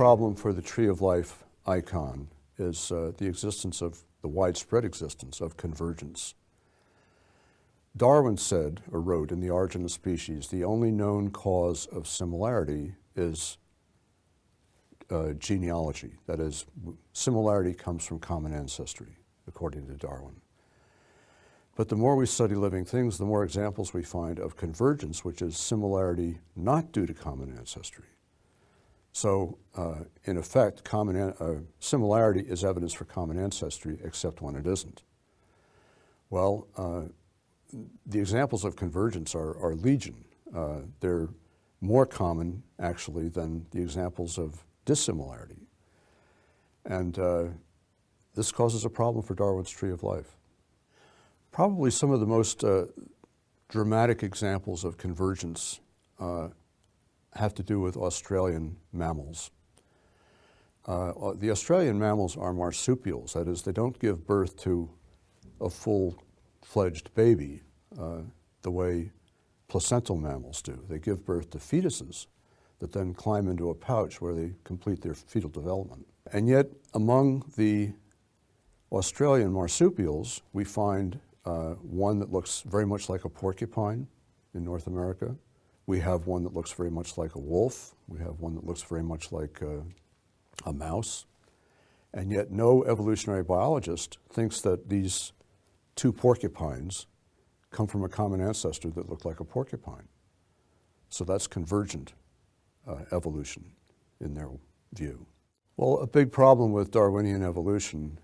problem for the Tree of Life icon is the widespread existence of convergence. Darwin said, or wrote in The Origin of Species, the only known cause of similarity is genealogy. That is, similarity comes from common ancestry, according to Darwin. But the more we study living things, the more examples we find of convergence, which is similarity not due to common ancestry. So, in effect, similarity is evidence for common ancestry, except when it isn't. Well, the examples of convergence are legion. They're more common, actually, than the examples of dissimilarity. And this causes a problem for Darwin's Tree of Life. Probably some of the most dramatic examples of convergence have to do with Australian mammals. The Australian mammals are marsupials. That is, they don't give birth to a full-fledged baby the way placental mammals do. They give birth to fetuses that then climb into a pouch where they complete their fetal development. And yet, among the Australian marsupials, we find one that looks very much like a porcupine in North America. We have one that looks very much like a wolf. We have one that looks very much like a mouse. And yet no evolutionary biologist thinks that these two porcupines come from a common ancestor that looked like a porcupine. So that's convergent evolution in their view. Well, a big problem with Darwinian evolution,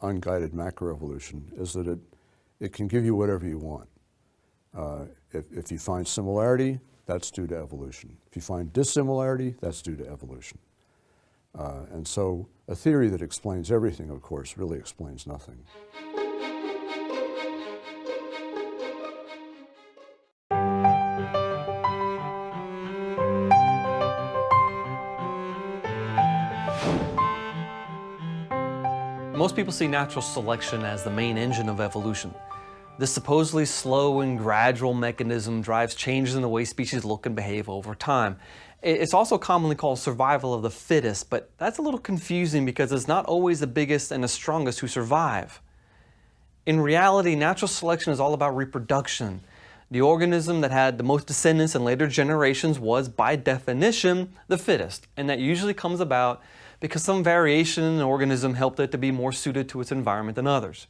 unguided macroevolution, is that it can give you whatever you want. If you find similarity, that's due to evolution. If you find dissimilarity, that's due to evolution. And so a theory that explains everything, of course, really explains nothing. Most people see natural selection as the main engine of evolution. This supposedly slow and gradual mechanism drives changes in the way species look and behave over time. It's also commonly called survival of the fittest, but that's a little confusing because it's not always the biggest and the strongest who survive. In reality, natural selection is all about reproduction. The organism that had the most descendants in later generations was, by definition, the fittest, and that usually comes about because some variation in an organism helped it to be more suited to its environment than others.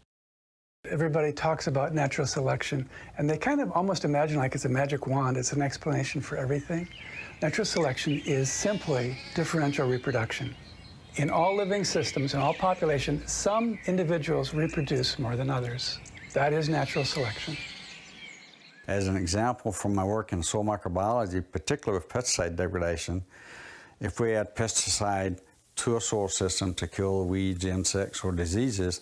Everybody talks about natural selection, and they kind of almost imagine like it's a magic wand, it's an explanation for everything. Natural selection is simply differential reproduction. In all living systems, in all populations, some individuals reproduce more than others. That is natural selection. As an example from my work in soil microbiology, particularly with pesticide degradation, if we add pesticide to a soil system to kill weeds, insects, or diseases,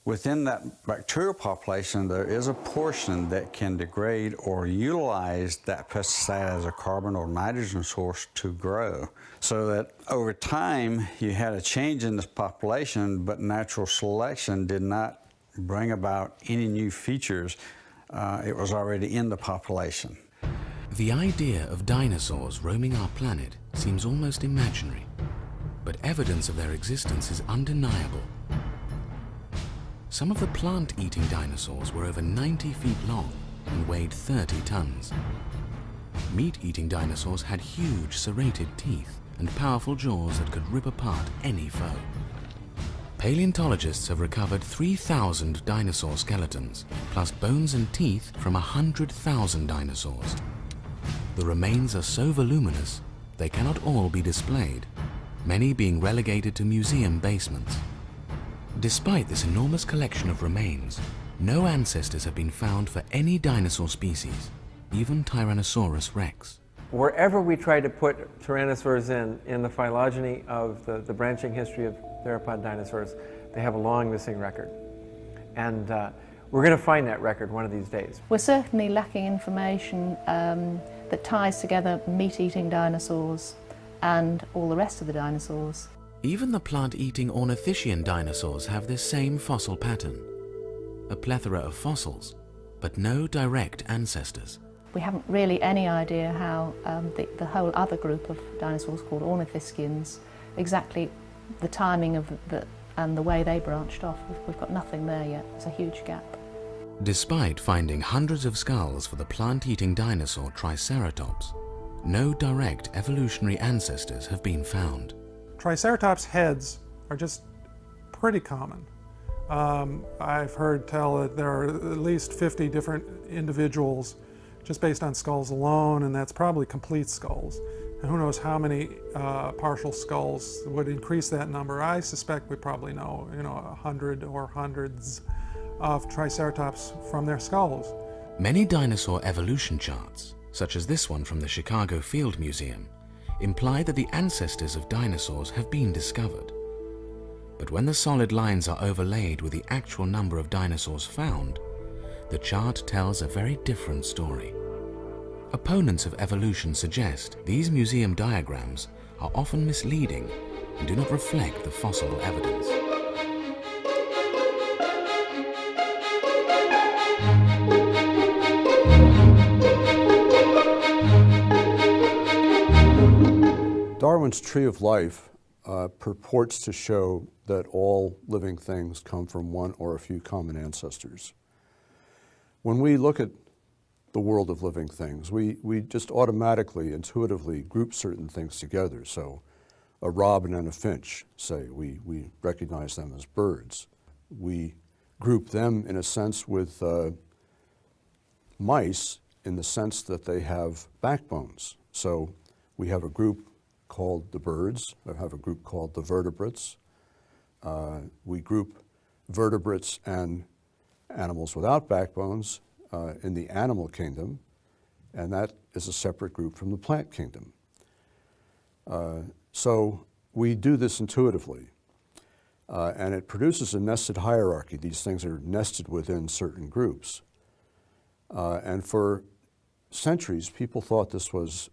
within that bacterial population, there is a portion that can degrade or utilize that pesticide as a carbon or nitrogen source to grow. So that over time, you had a change in this population, but natural selection did not bring about any new features. It was already in the population. The idea of dinosaurs roaming our planet seems almost imaginary, but evidence of their existence is undeniable. Some of the plant-eating dinosaurs were over 90 feet long and weighed 30 tons. Meat-eating dinosaurs had huge serrated teeth and powerful jaws that could rip apart any foe. Paleontologists have recovered 3,000 dinosaur skeletons, plus bones and teeth from 100,000 dinosaurs. The remains are so voluminous, they cannot all be displayed, many being relegated to museum basements. Despite this enormous collection of remains, no ancestors have been found for any dinosaur species, even Tyrannosaurus rex. Wherever we try to put tyrannosaurs in the phylogeny of the branching history of theropod dinosaurs, they have a long missing record. And we're going to find that record one of these days. We're certainly lacking information that ties together meat-eating dinosaurs and all the rest of the dinosaurs. Even the plant-eating ornithischian dinosaurs have this same fossil pattern. A plethora of fossils, but no direct ancestors. We haven't really any idea how the whole other group of dinosaurs called ornithischians exactly the timing of and the way they branched off. We've got nothing there yet. There's a huge gap. Despite finding hundreds of skulls for the plant-eating dinosaur Triceratops, no direct evolutionary ancestors have been found. Triceratops heads are just pretty common. I've heard tell that there are at least 50 different individuals just based on skulls alone, and that's probably complete skulls. And who knows how many partial skulls would increase that number. I suspect we probably know, 100 or hundreds of Triceratops from their skulls. Many dinosaur evolution charts, such as this one from the Chicago Field Museum, imply that the ancestors of dinosaurs have been discovered. But when the solid lines are overlaid with the actual number of dinosaurs found, the chart tells a very different story. Opponents of evolution suggest these museum diagrams are often misleading and do not reflect the fossil evidence. Darwin's Tree of Life purports to show that all living things come from one or a few common ancestors. When we look at the world of living things, we just automatically, intuitively group certain things together. So a robin and a finch, say, we recognize them as birds. We group them in a sense with mice in the sense that they have backbones. So we have a group called the birds, or have a group called the vertebrates. We group vertebrates and animals without backbones in the animal kingdom, and that is a separate group from the plant kingdom. So we do this intuitively, and it produces a nested hierarchy. These things are nested within certain groups. And for centuries, people thought this was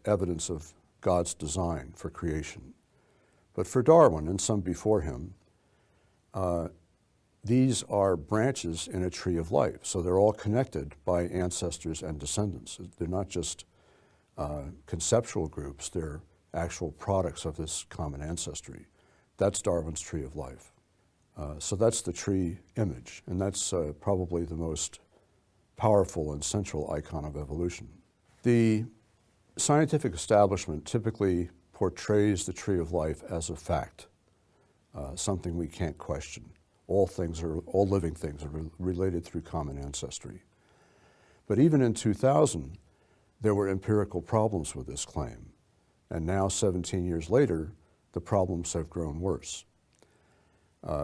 evidence of God's design for creation. But for Darwin and some before him, these are branches in a tree of life. So they're all connected by ancestors and descendants. They're not just conceptual groups, they're actual products of this common ancestry. That's Darwin's Tree of Life. So that's the tree image, and that's probably the most powerful and central icon of evolution. The scientific establishment typically portrays the Tree of Life as a fact, something we can't question. All living things are related through common ancestry. But even in 2000, there were empirical problems with this claim. And now, 17 years later, the problems have grown worse.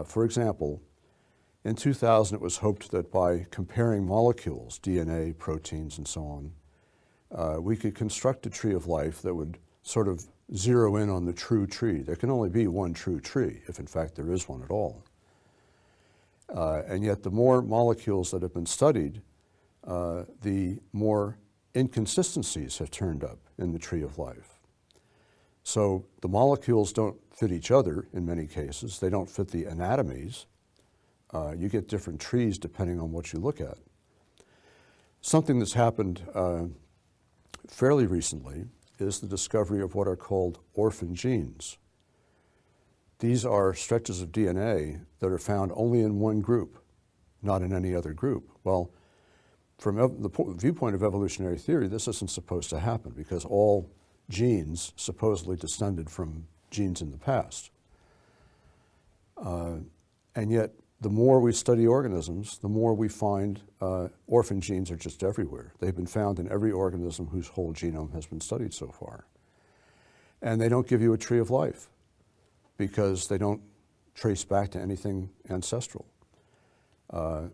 For example, in 2000, it was hoped that by comparing molecules, DNA, proteins, and so on, we could construct a tree of life that would sort of zero in on the true tree. There can only be one true tree, if in fact there is one at all. And yet the more molecules that have been studied, the more inconsistencies have turned up in the tree of life. So the molecules don't fit each other in many cases. They don't fit the anatomies. You get different trees depending on what you look at. Something that's happened fairly recently is the discovery of what are called orphan genes. These are stretches of DNA that are found only in one group, not in any other group. Well, from the viewpoint of evolutionary theory, this isn't supposed to happen because all genes supposedly descended from genes in the past. And yet, the more we study organisms, the more we find orphan genes are just everywhere. They've been found in every organism whose whole genome has been studied so far. And they don't give you a tree of life because they don't trace back to anything ancestral.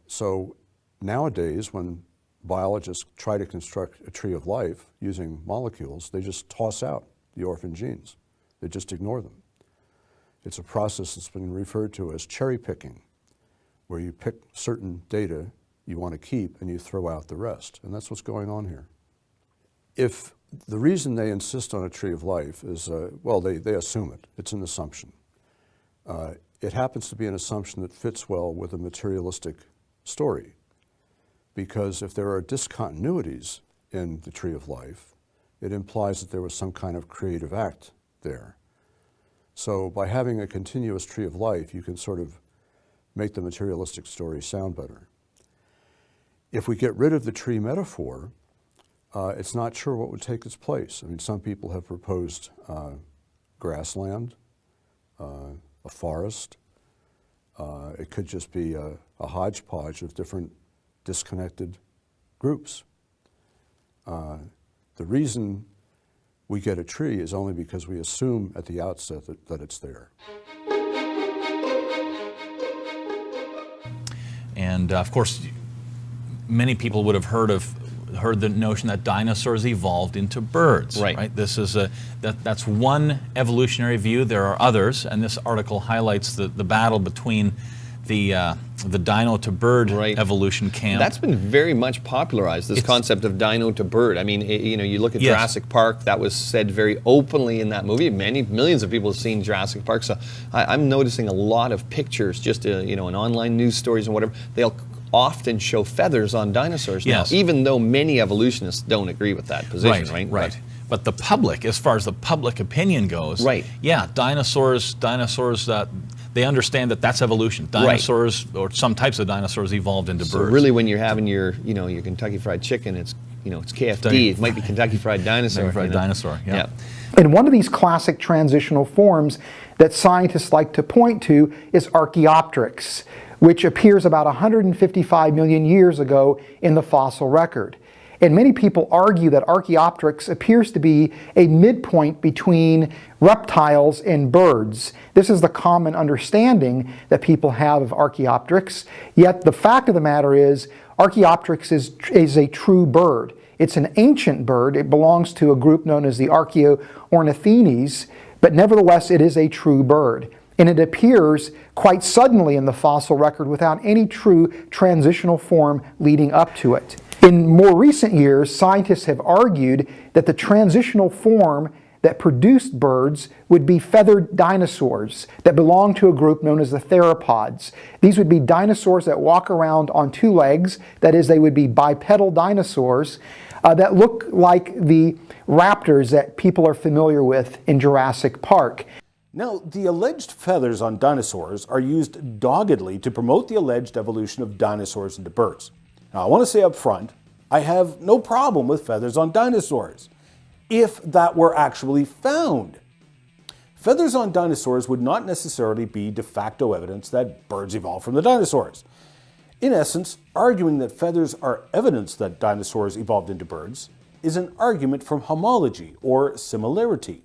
So nowadays, when biologists try to construct a tree of life using molecules, they just toss out the orphan genes. They just ignore them. It's a process that's been referred to as cherry picking, where you pick certain data you want to keep and you throw out the rest. And that's what's going on here. If the reason they insist on a tree of life is, well, they assume it. It's an assumption. It happens to be an assumption that fits well with a materialistic story. Because if there are discontinuities in the tree of life, it implies that there was some kind of creative act there. So by having a continuous tree of life, you can sort of make the materialistic story sound better. If we get rid of the tree metaphor, it's not sure what would take its place. I mean, some people have proposed grassland, a forest. It could just be a hodgepodge of different disconnected groups. The reason we get a tree is only because we assume at the outset that it's there. And of course, many people would have heard the notion that dinosaurs evolved into birds. Right. This is that's one evolutionary view. There are others, and this article highlights the battle between the dino to bird evolution camp. That's been very much popularized, this concept of dino to bird. I mean, you look at Jurassic Park, that was said very openly in that movie. Millions of people have seen Jurassic Park, so I'm noticing a lot of pictures, just in online news stories and whatever. They'll often show feathers on dinosaurs now, even though many evolutionists don't agree with that position, right? But the public, as far as the public opinion goes, dinosaurs, they understand that that's evolution. Dinosaurs, or some types of dinosaurs, evolved into birds. So really, when you're having your Kentucky Fried Chicken, it's KFD. It might be Kentucky Fried Dinosaur. Kentucky Fried Dinosaur, yeah. And one of these classic transitional forms that scientists like to point to is Archaeopteryx, which appears about 155 million years ago in the fossil record. And many people argue that Archaeopteryx appears to be a midpoint between reptiles and birds. This is the common understanding that people have of Archaeopteryx. Yet the fact of the matter is, Archaeopteryx is a true bird. It's an ancient bird. It belongs to a group known as the Archaeornithes, but nevertheless it is a true bird. And it appears quite suddenly in the fossil record without any true transitional form leading up to it. In more recent years, scientists have argued that the transitional form that produced birds would be feathered dinosaurs that belong to a group known as the theropods. These would be dinosaurs that walk around on two legs, that is, they would be bipedal dinosaurs that look like the raptors that people are familiar with in Jurassic Park. Now, the alleged feathers on dinosaurs are used doggedly to promote the alleged evolution of dinosaurs into birds. Now, I want to say up front, I have no problem with feathers on dinosaurs, if that were actually found. Feathers on dinosaurs would not necessarily be de facto evidence that birds evolved from the dinosaurs. In essence, arguing that feathers are evidence that dinosaurs evolved into birds is an argument from homology or similarity.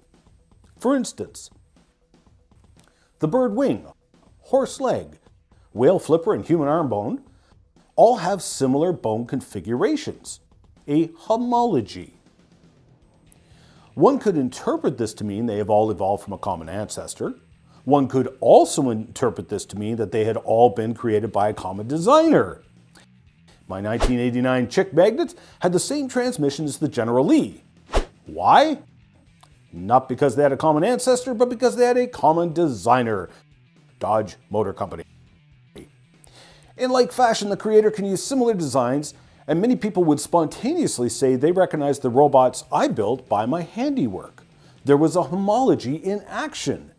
For instance, the bird wing, horse leg, whale flipper, and human arm bone all have similar bone configurations, a homology. One could interpret this to mean they have all evolved from a common ancestor. One could also interpret this to mean that they had all been created by a common designer. My 1989 Chick Magnet had the same transmission as the General Lee. Why? Not because they had a common ancestor, but because they had a common designer, Dodge Motor Company. In like fashion, the creator can use similar designs, and many people would spontaneously say they recognize the robots I built by my handiwork. There was a homology in action.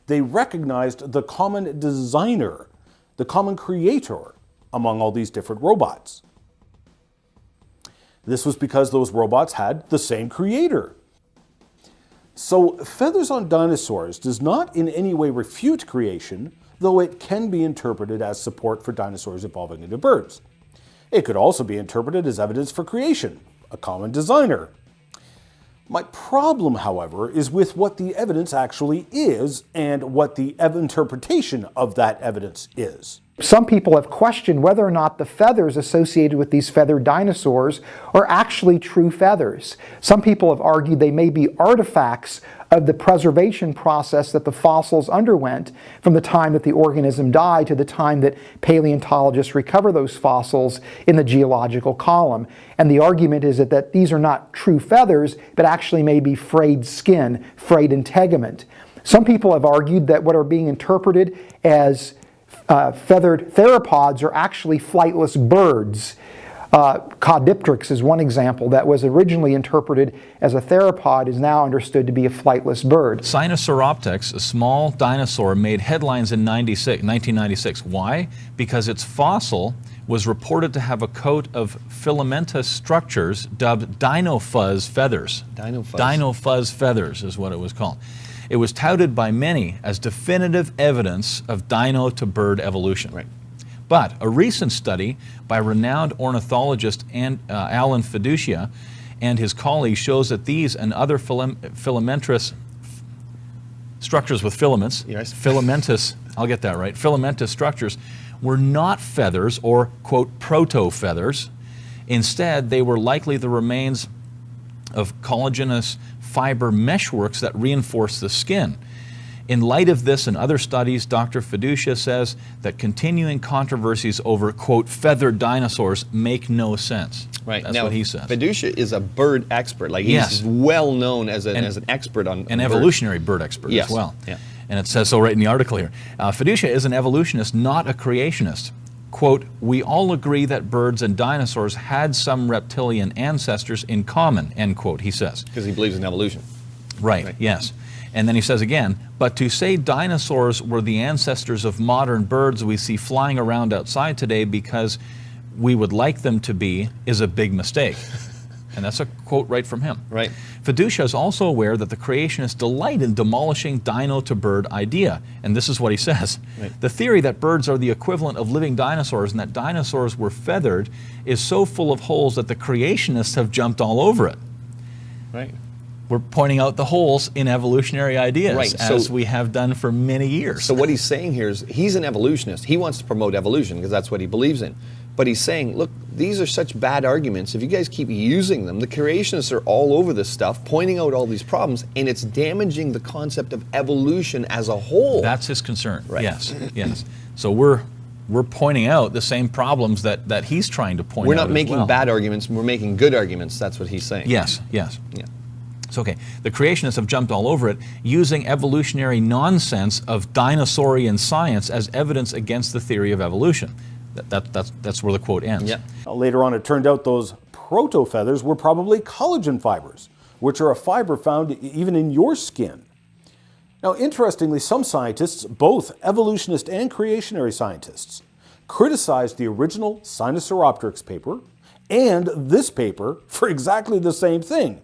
They recognized the common designer, the common creator among all these different robots. This was because those robots had the same creator. So, feathers on dinosaurs does not in any way refute creation, though it can be interpreted as support for dinosaurs evolving into birds. It could also be interpreted as evidence for creation, a common designer. My problem, however, is with what the evidence actually is and what the interpretation of that evidence is. Some people have questioned whether or not the feathers associated with these feathered dinosaurs are actually true feathers. Some people have argued they may be artifacts of the preservation process that the fossils underwent from the time that the organism died to the time that paleontologists recover those fossils in the geological column. And the argument is that these are not true feathers, but actually may be frayed skin, frayed integument. Some people have argued that what are being interpreted as feathered theropods are actually flightless birds. Caudipteryx is one example that was originally interpreted as a theropod, is now understood to be a flightless bird. Sinosauroptex, a small dinosaur, made headlines in 1996. Why? Because its fossil was reported to have a coat of filamentous structures dubbed dinofuzz feathers. Dinofuzz feathers is what it was called. It was touted by many as definitive evidence of dino to bird evolution. Right. But a recent study by renowned ornithologist Alan Fiducia and his colleagues shows that these and other filamentous structures with filaments, filamentous, I'll get that right, filamentous structures, were not feathers or, quote, proto-feathers. Instead, they were likely the remains of collagenous fiber meshworks that reinforce the skin. In light of this and other studies, Dr. Fiducia says that continuing controversies over, quote, feathered dinosaurs make no sense. Right. That's now, what he says. Fiducia is a bird expert. Like, he's well known as an expert on an evolutionary bird expert as well. Yeah. And it says so right in the article here. Fiducia is an evolutionist, not a creationist. Quote, we all agree that birds and dinosaurs had some reptilian ancestors in common, end quote, he says. Because he believes in evolution. Right, yes. And then he says again, but to say dinosaurs were the ancestors of modern birds we see flying around outside today because we would like them to be is a big mistake. And that's a quote right from him. Right. Fiducia is also aware that the creationists delight in demolishing dino to bird idea. And this is what he says. Right. The theory that birds are the equivalent of living dinosaurs and that dinosaurs were feathered is so full of holes that the creationists have jumped all over it. Right. We're pointing out the holes in evolutionary ideas, right. as we have done for many years. So what he's saying here is he's an evolutionist. He wants to promote evolution because that's what he believes in. But he's saying, look, these are such bad arguments. If you guys keep using them, the creationists are all over this stuff, pointing out all these problems, and it's damaging the concept of evolution as a whole. That's his concern. Right. Yes, yes. So we're pointing out the same problems that he's trying to point out. We're not making bad arguments, we're making good arguments. That's what he's saying. Yes, yes. Yeah. So, okay, the creationists have jumped all over it, using evolutionary nonsense of dinosaurian science as evidence against the theory of evolution. That's where the quote ends. Yeah. Later on, it turned out those proto-feathers were probably collagen fibers, which are a fiber found even in your skin. Now, interestingly, some scientists, both evolutionist and creationary scientists, criticized the original Sinosauropteryx paper and this paper for exactly the same thing.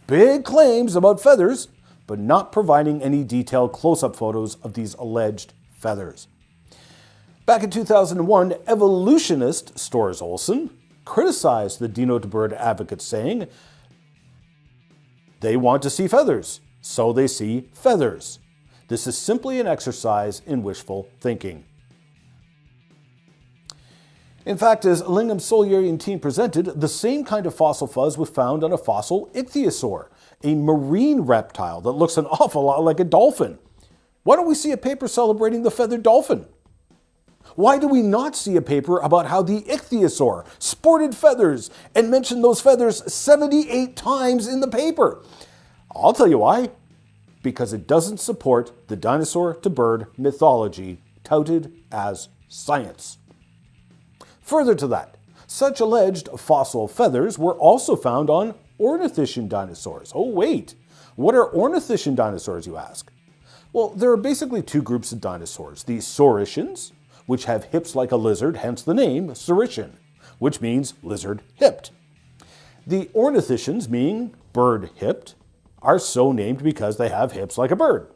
Big claims about feathers, but not providing any detailed close-up photos of these alleged feathers. Back in 2001, evolutionist Storrs Olsen criticized the Dino to Bird advocates, saying, they want to see feathers, so they see feathers. This is simply an exercise in wishful thinking. In fact, as Lingham's Solierian team presented, the same kind of fossil fuzz was found on a fossil ichthyosaur, a marine reptile that looks an awful lot like a dolphin. Why don't we see a paper celebrating the feathered dolphin? Why do we not see a paper about how the ichthyosaur sported feathers and mention those feathers 78 times in the paper? I'll tell you why. Because it doesn't support the dinosaur to bird mythology touted as science. Further to that, such alleged fossil feathers were also found on ornithischian dinosaurs. Oh wait, what are ornithischian dinosaurs, you ask? Well, there are basically two groups of dinosaurs. The saurischians, which have hips like a lizard, hence the name saurischian, which means lizard-hipped. The ornithischians, meaning bird-hipped, are so named because they have hips like a bird.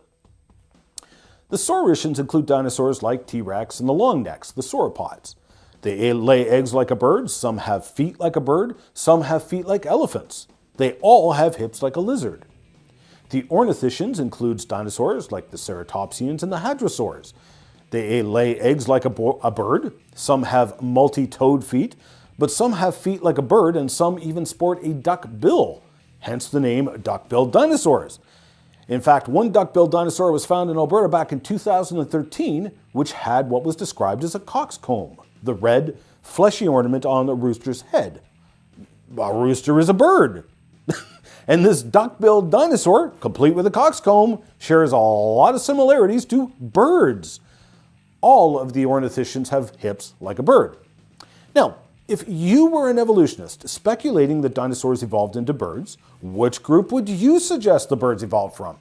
The saurischians include dinosaurs like T-Rex and the longnecks, the sauropods. They lay eggs like a bird, some have feet like a bird, some have feet like elephants. They all have hips like a lizard. The ornithischians includes dinosaurs like the ceratopsians and the hadrosaurs. They lay eggs like a bird, some have multi-toed feet, but some have feet like a bird and some even sport a duck bill, hence the name duck-billed dinosaurs. In fact, one duck-billed dinosaur was found in Alberta back in 2013, which had what was described as a coxcomb, the red, fleshy ornament on a rooster's head. A rooster is a bird. And this duck-billed dinosaur, complete with a coxcomb, shares a lot of similarities to birds. All of the ornithischians have hips like a bird. Now, If you were an evolutionist speculating that dinosaurs evolved into birds, which group would you suggest the birds evolved from?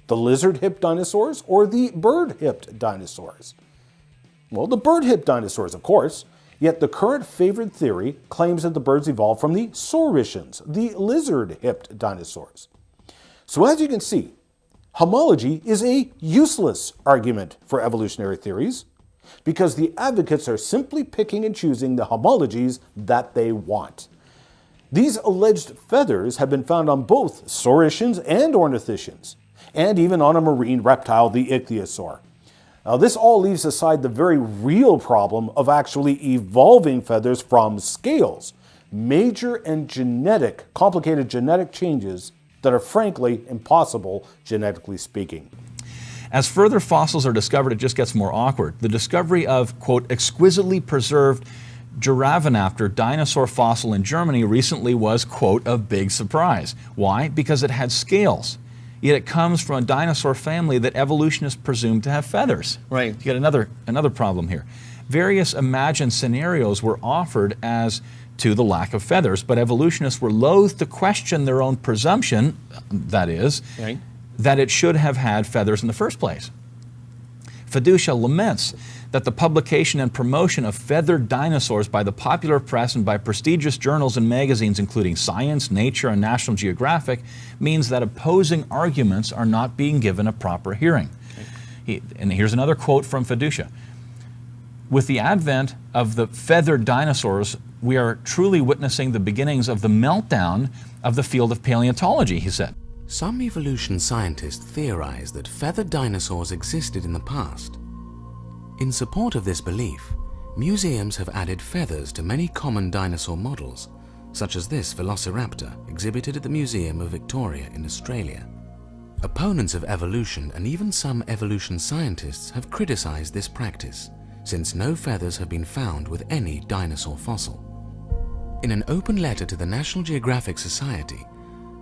The lizard-hipped dinosaurs or the bird-hipped dinosaurs? Well, the bird-hipped dinosaurs, of course, yet the current favored theory claims that the birds evolved from the saurischians, the lizard-hipped dinosaurs. So as you can see, homology is a useless argument for evolutionary theories, because the advocates are simply picking and choosing the homologies that they want. These alleged feathers have been found on both saurischians and ornithischians, and even on a marine reptile, the ichthyosaur. Now, this all leaves aside the very real problem of actually evolving feathers from scales, major and complicated genetic changes that are frankly impossible genetically speaking. As further fossils are discovered, it just gets more awkward. The discovery of, quote, exquisitely preserved Giraffenaptor dinosaur fossil in Germany recently was, quote, a big surprise. Why? Because it had scales. Yet it comes from a dinosaur family that evolutionists presume to have feathers. Right. You get another problem here. Various imagined scenarios were offered as to the lack of feathers, but evolutionists were loath to question their own presumption, that is, right, that it should have had feathers in the first place. Fiducia laments that the publication and promotion of feathered dinosaurs by the popular press and by prestigious journals and magazines including Science, Nature, and National Geographic means that opposing arguments are not being given a proper hearing. And here's another quote from Fiducia. With the advent of the feathered dinosaurs, we are truly witnessing the beginnings of the meltdown of the field of paleontology, he said. Some evolution scientists theorize that feathered dinosaurs existed in the past. In support of this belief, museums have added feathers to many common dinosaur models, such as this Velociraptor exhibited at the Museum of Victoria in Australia. Opponents of evolution and even some evolution scientists have criticized this practice, since no feathers have been found with any dinosaur fossil. In an open letter to the National Geographic Society,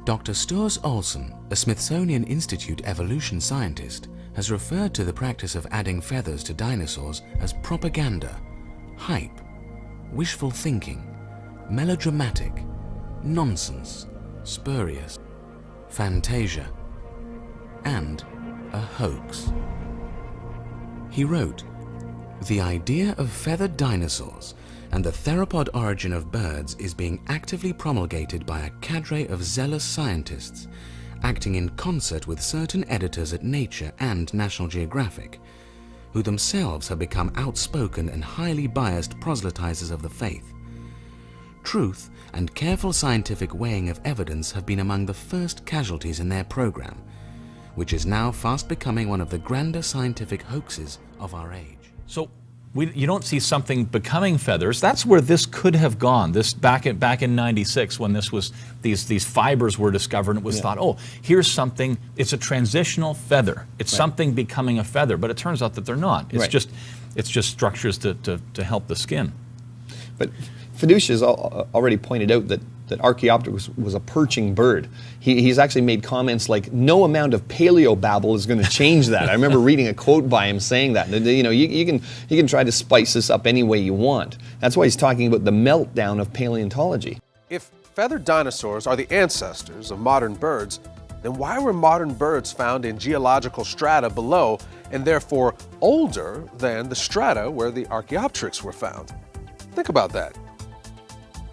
Dr. Sturz Olsen, a Smithsonian Institute evolution scientist, has referred to the practice of adding feathers to dinosaurs as propaganda, hype, wishful thinking, melodramatic, nonsense, spurious, fantasia, and a hoax. He wrote, "The idea of feathered dinosaurs and the theropod origin of birds is being actively promulgated by a cadre of zealous scientists, acting in concert with certain editors at Nature and National Geographic, who themselves have become outspoken and highly biased proselytizers of the faith. Truth and careful scientific weighing of evidence have been among the first casualties in their program, which is now fast becoming one of the grander scientific hoaxes of our age." So you don't see something becoming feathers. That's where this could have gone. This back in '96 when this was these fibers were discovered, and it was thought, oh, here's something. It's a transitional feather. It's something becoming a feather, but it turns out that they're not. It's just structures to help the skin. But Fiducia has already pointed out that Archaeopteryx was a perching bird. He's actually made comments like, no amount of paleobabble is going to change that. I remember reading a quote by him saying that. You know, you can try to spice this up any way you want. That's why he's talking about the meltdown of paleontology. If feathered dinosaurs are the ancestors of modern birds, then why were modern birds found in geological strata below and therefore older than the strata where the Archaeopteryx were found? Think about that.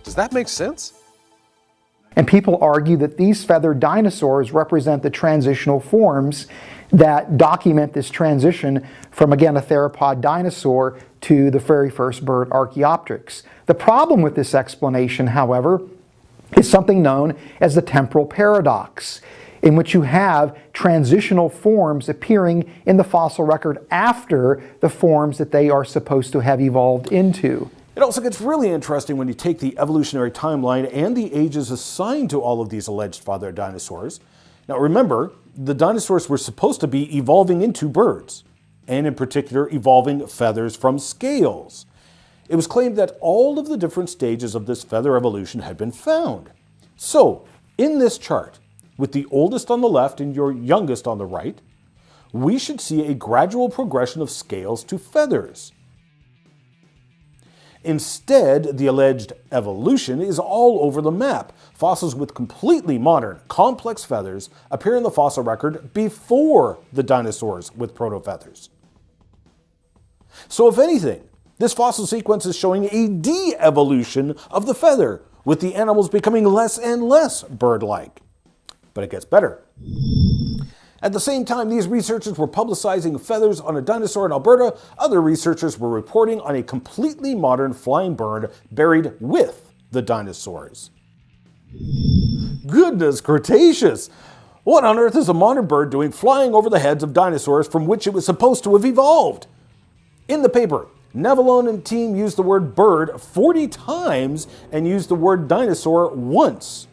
Does that make sense? And people argue that these feathered dinosaurs represent the transitional forms that document this transition from, again, a theropod dinosaur to the very first bird, Archaeopteryx. The problem with this explanation, however, is something known as the temporal paradox, in which you have transitional forms appearing in the fossil record after the forms that they are supposed to have evolved into. It also gets really interesting when you take the evolutionary timeline and the ages assigned to all of these alleged feathered dinosaurs. Now remember, the dinosaurs were supposed to be evolving into birds, and in particular evolving feathers from scales. It was claimed that all of the different stages of this feather evolution had been found. So, in this chart, with the oldest on the left and your youngest on the right, we should see a gradual progression of scales to feathers. Instead, the alleged evolution is all over the map. Fossils with completely modern, complex feathers appear in the fossil record before the dinosaurs with proto-feathers. So if anything, this fossil sequence is showing a de-evolution of the feather, with the animals becoming less and less bird-like. But it gets better. At the same time these researchers were publicizing feathers on a dinosaur in Alberta, other researchers were reporting on a completely modern flying bird buried with the dinosaurs. Goodness Cretaceous! What on earth is a modern bird doing flying over the heads of dinosaurs from which it was supposed to have evolved? In the paper, Navalone and team used the word bird 40 times and used the word dinosaur once.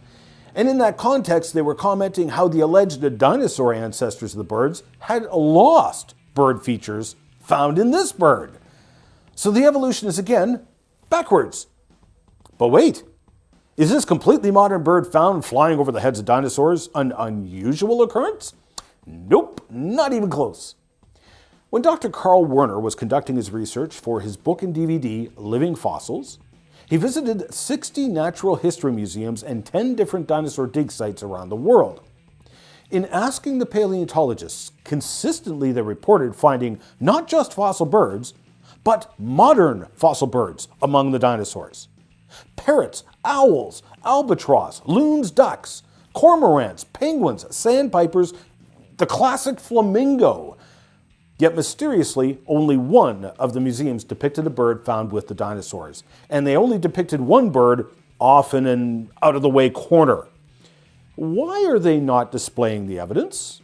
And in that context, they were commenting how the alleged dinosaur ancestors of the birds had lost bird features found in this bird. So the evolution is again backwards. But wait, is this completely modern bird found flying over the heads of dinosaurs an unusual occurrence? Nope, not even close. When Dr. Carl Werner was conducting his research for his book and DVD, Living Fossils, he visited 60 natural history museums and 10 different dinosaur dig sites around the world. In asking the paleontologists, consistently they reported finding not just fossil birds, but modern fossil birds among the dinosaurs. Parrots, owls, albatross, loons, ducks, cormorants, penguins, sandpipers, the classic flamingo. Yet mysteriously, only one of the museums depicted a bird found with the dinosaurs. And they only depicted one bird off in an out-of-the-way corner. Why are they not displaying the evidence?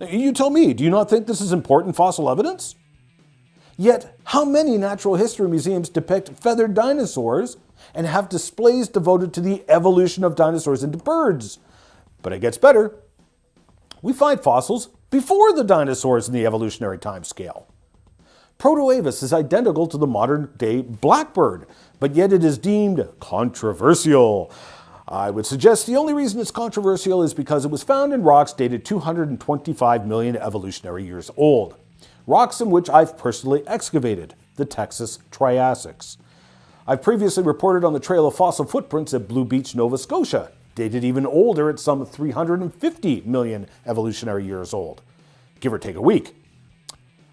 You tell me, do you not think this is important fossil evidence? Yet, how many natural history museums depict feathered dinosaurs and have displays devoted to the evolution of dinosaurs into birds? But it gets better. We find fossils before the dinosaurs in the evolutionary time scale. Proto-Avis is identical to the modern-day blackbird, but yet it is deemed controversial. I would suggest the only reason it's controversial is because it was found in rocks dated 225 million evolutionary years old. Rocks in which I've personally excavated, the Texas Triassics. I've previously reported on the trail of fossil footprints at Blue Beach, Nova Scotia, dated even older at some 350 million evolutionary years old, give or take a week.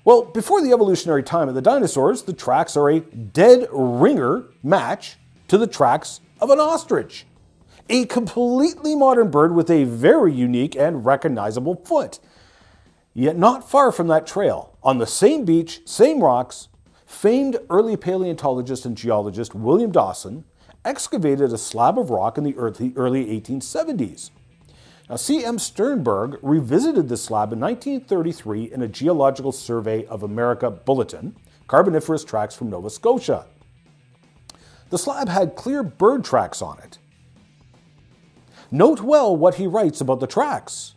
Well, before the evolutionary time of the dinosaurs, the tracks are a dead ringer match to the tracks of an ostrich, a completely modern bird with a very unique and recognizable foot. Yet not far from that trail, on the same beach, same rocks, famed early paleontologist and geologist William Dawson excavated a slab of rock in the early 1870s. Now, C.M. Sternberg revisited this slab in 1933 in a Geological Survey of America bulletin, Carboniferous Tracks from Nova Scotia. The slab had clear bird tracks on it. Note well what he writes about the tracks.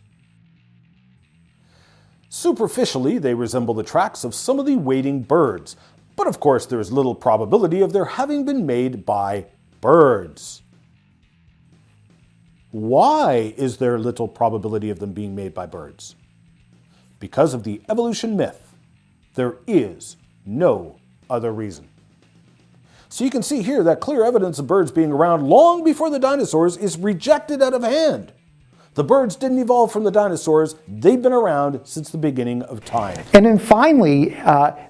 Superficially, they resemble the tracks of some of the wading birds, but of course there is little probability of their having been made by birds. Why is there little probability of them being made by birds? Because of the evolution myth. There is no other reason. So you can see here that clear evidence of birds being around long before the dinosaurs is rejected out of hand. The birds didn't evolve from the dinosaurs. They've been around since the beginning of time. And then finally,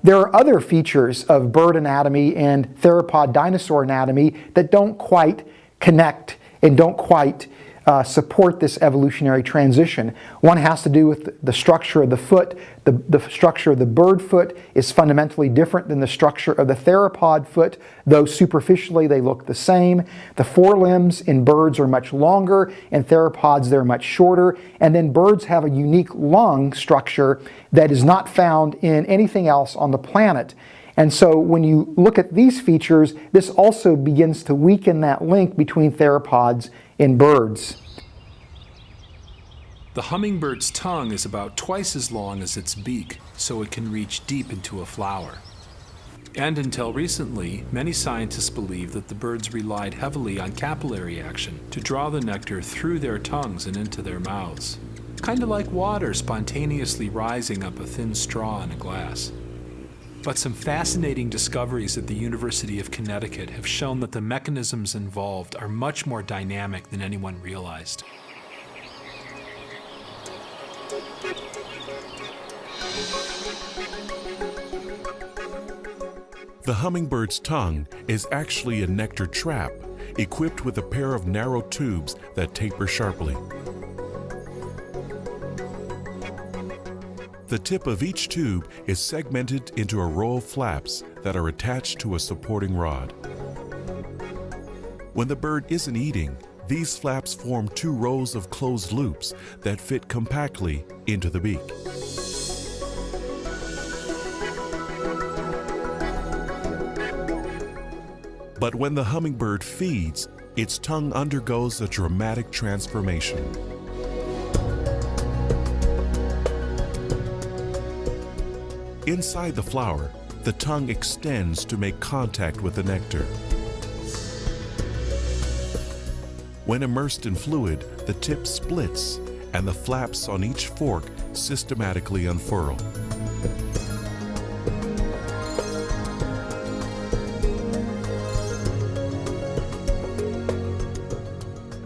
there are other features of bird anatomy and theropod dinosaur anatomy that don't quite connect and don't quite support this evolutionary transition. One has to do with the structure of the foot. The structure of the bird foot is fundamentally different than the structure of the theropod foot, though superficially they look the same. The forelimbs in birds are much longer, and theropods they're much shorter. And then birds have a unique lung structure that is not found in anything else on the planet. And so when you look at these features, this also begins to weaken that link between theropods and birds. The hummingbird's tongue is about twice as long as its beak, so it can reach deep into a flower. And until recently, many scientists believed that the birds relied heavily on capillary action to draw the nectar through their tongues and into their mouths. Kind of like water spontaneously rising up a thin straw in a glass. But some fascinating discoveries at the University of Connecticut have shown that the mechanisms involved are much more dynamic than anyone realized. The hummingbird's tongue is actually a nectar trap equipped with a pair of narrow tubes that taper sharply. The tip of each tube is segmented into a row of flaps that are attached to a supporting rod. When the bird isn't eating, these flaps form two rows of closed loops that fit compactly into the beak. But when the hummingbird feeds, its tongue undergoes a dramatic transformation. Inside the flower, the tongue extends to make contact with the nectar. When immersed in fluid, the tip splits and the flaps on each fork systematically unfurl.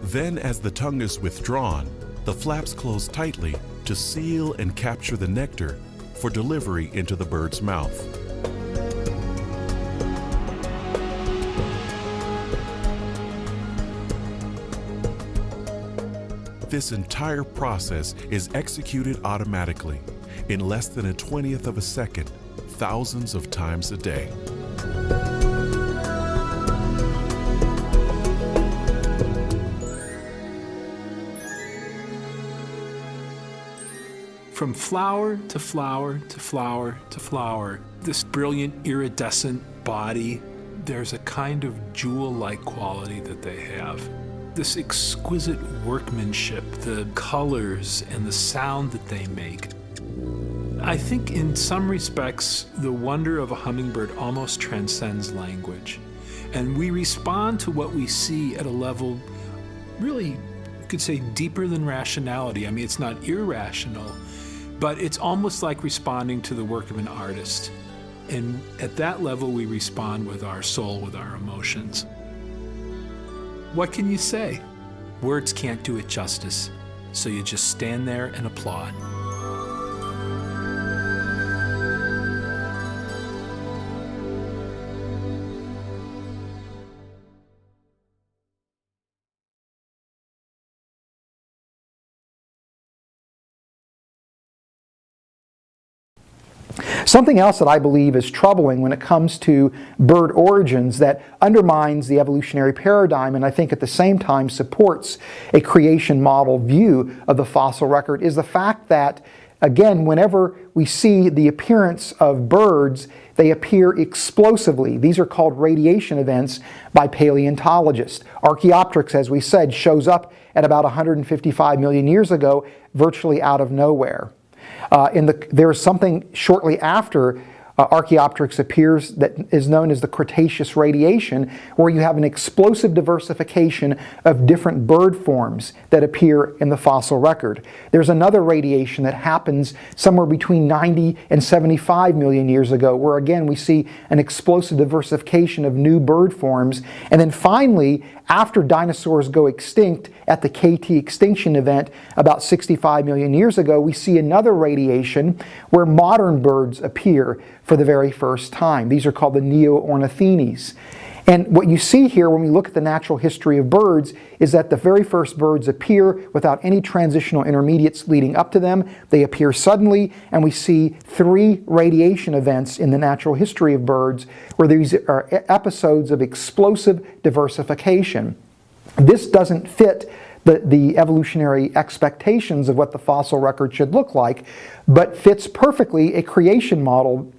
Then, as the tongue is withdrawn, the flaps close tightly to seal and capture the nectar for delivery into the bird's mouth. This entire process is executed automatically in less than 1/20th of a second, thousands of times a day. From flower to flower to flower to flower, this brilliant iridescent body, there's a kind of jewel-like quality that they have. This exquisite workmanship, the colors and the sound that they make. I think in some respects, the wonder of a hummingbird almost transcends language. And we respond to what we see at a level really, you could say, deeper than rationality. I mean, it's not irrational, but it's almost like responding to the work of an artist. And at that level, we respond with our soul, with our emotions. What can you say? Words can't do it justice, so you just stand there and applaud. Something else that I believe is troubling when it comes to bird origins that undermines the evolutionary paradigm and I think at the same time supports a creation model view of the fossil record is the fact that, again, whenever we see the appearance of birds, they appear explosively. These are called radiation events by paleontologists. Archaeopteryx, as we said, shows up at about 155 million years ago, virtually out of nowhere. There is something shortly after Archaeopteryx appears that is known as the Cretaceous radiation, where you have an explosive diversification of different bird forms that appear in the fossil record. There's another radiation that happens somewhere between 90 and 75 million years ago, where again we see an explosive diversification of new bird forms. And then finally, after dinosaurs go extinct at the KT extinction event about 65 million years ago, we see another radiation where modern birds appear for the very first time. These are called the Neo-Ornithines. And what you see here when we look at the natural history of birds is that the very first birds appear without any transitional intermediates leading up to them. They appear suddenly, and we see 3 radiation events in the natural history of birds where these are episodes of explosive diversification. This doesn't fit the evolutionary expectations of what the fossil record should look like, but fits perfectly a creation model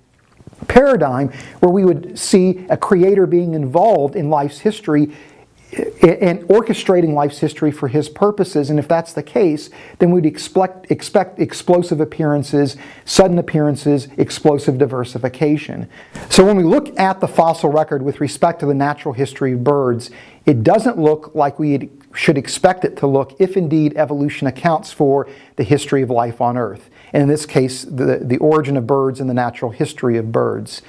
paradigm where we would see a creator being involved in life's history and orchestrating life's history for his purposes. And if that's the case, then we'd expect explosive appearances, sudden appearances, explosive diversification. So when we look at the fossil record with respect to the natural history of birds, it doesn't look like we should expect it to look if indeed evolution accounts for the history of life on Earth. and in this case, the origin of birds and the natural history of birds.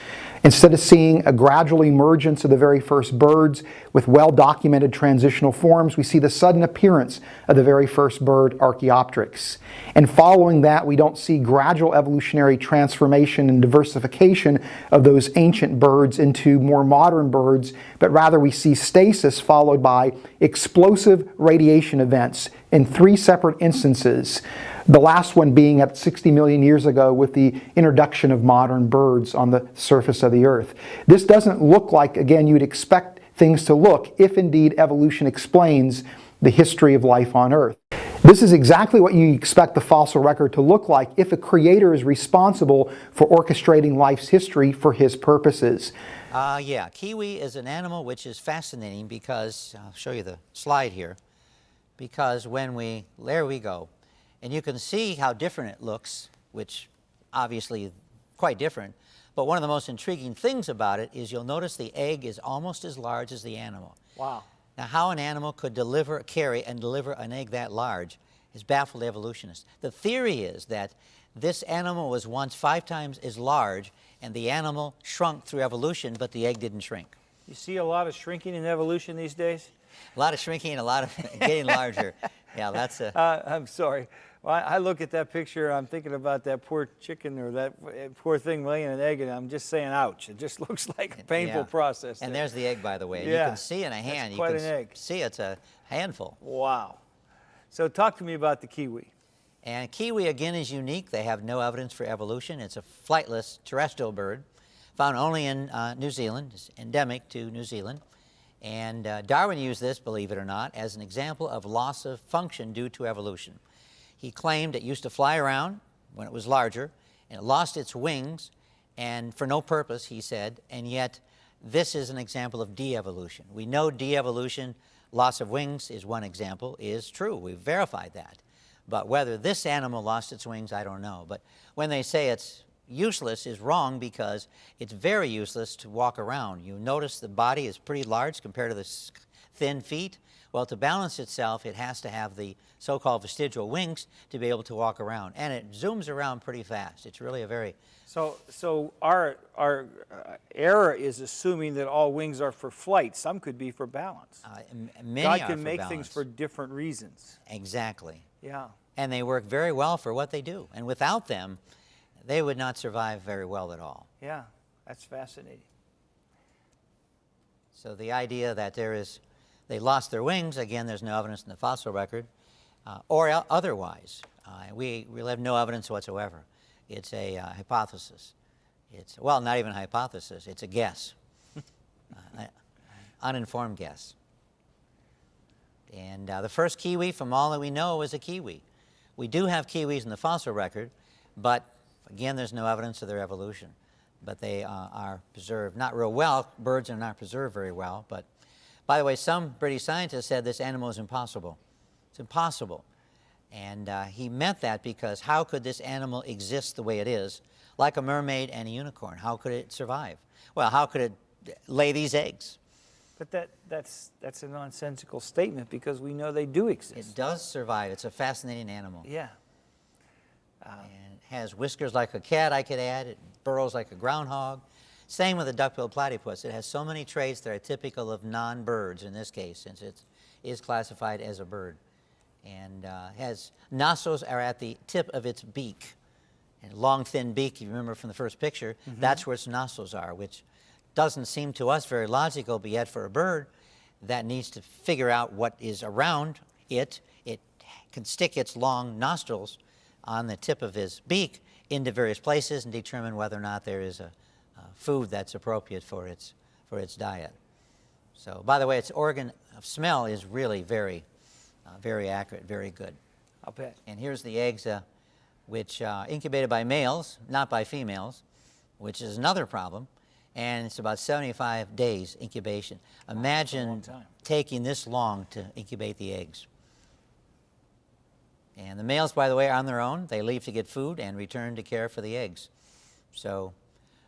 Instead of seeing a gradual emergence of the very first birds with well-documented transitional forms, we see the sudden appearance of the very first bird, Archaeopteryx. And following that, we don't see gradual evolutionary transformation and diversification of those ancient birds into more modern birds, but rather we see stasis followed by explosive radiation events in 3 separate instances. The last one being at 60 million years ago with the introduction of modern birds on the surface of the Earth. This doesn't look like, again, you'd expect things to look if indeed evolution explains the history of life on Earth. This is exactly what you expect the fossil record to look like if a creator is responsible for orchestrating life's history for his purposes. Yeah, kiwi is an animal which is fascinating because, I'll show you the slide here, because there we go. And you can see how different it looks, which obviously quite different. But one of the most intriguing things about it is you'll notice the egg is almost as large as the animal. Wow. Now, how an animal could carry and deliver an egg that large has baffled evolutionists. The theory is that this animal was once 5 times as large, and the animal shrunk through evolution, but the egg didn't shrink. You see a lot of shrinking in evolution these days? A lot of shrinking, a lot of getting larger. Yeah, that's a... I'm sorry. Well, I look at that picture, I'm thinking about that poor chicken or that poor thing laying an egg, and I'm just saying, ouch. It just looks like a painful process. And there's the egg, by the way. Yeah. You can see in a hand. That's quite you can an egg. see it's a handful. Wow. So talk to me about the kiwi. And kiwi, again, is unique. They have no evidence for evolution. It's a flightless terrestrial bird found only in New Zealand. It's endemic to New Zealand. And Darwin used this, believe it or not, as an example of loss of function due to evolution. He claimed it used to fly around when it was larger, and it lost its wings, and for no purpose, he said, and yet this is an example of de-evolution. We know de-evolution, loss of wings is one example, is true. We've verified that. But whether this animal lost its wings, I don't know. But when they say it's useless is wrong because it's very useless to walk around. You notice the body is pretty large compared to the thin feet. Well, to balance itself, it has to have the so-called vestigial wings to be able to walk around. And it zooms around pretty fast. It's really a very... So our error is assuming that all wings are for flight. Some could be for balance. Many God are can for make balance. things for different reasons. Exactly. Yeah. And they work very well for what they do. And without them, they would not survive very well at all. Yeah, that's fascinating. So the idea that they lost their wings, again, there's no evidence in the fossil record, or otherwise. We have no evidence whatsoever. It's a hypothesis. Well, not even a hypothesis, it's a guess. Uninformed guess. And the first kiwi, from all that we know, is a kiwi. We do have kiwis in the fossil record, but again, there's no evidence of their evolution. But they are preserved, not real well. Birds are not preserved very well. But by the way, some British scientists said this animal is impossible. It's impossible. And he meant that because how could this animal exist the way it is, like a mermaid and a unicorn? How could it survive? Well, how could it lay these eggs? But that's a nonsensical statement because we know they do exist. It does survive. It's a fascinating animal. Yeah. And it has whiskers like a cat, I could add. It burrows like a groundhog. Same with the duck-billed platypus. It has so many traits that are typical of non-birds in this case, since it is classified as a bird. And has nostrils are at the tip of its beak. And long, thin beak, if you remember from the first picture, that's where its nostrils are, which doesn't seem to us very logical, but yet for a bird that needs to figure out what is around it, it can stick its long nostrils on the tip of his beak into various places and determine whether or not there is a food that's appropriate for its diet. So, by the way, its organ of smell is really very accurate, very good. I'll bet. And here's the eggs, which incubated by males, not by females, which is another problem. And it's about 75 days incubation. Imagine taking this long to incubate the eggs. And the males, by the way, are on their own. They leave to get food and return to care for the eggs. So,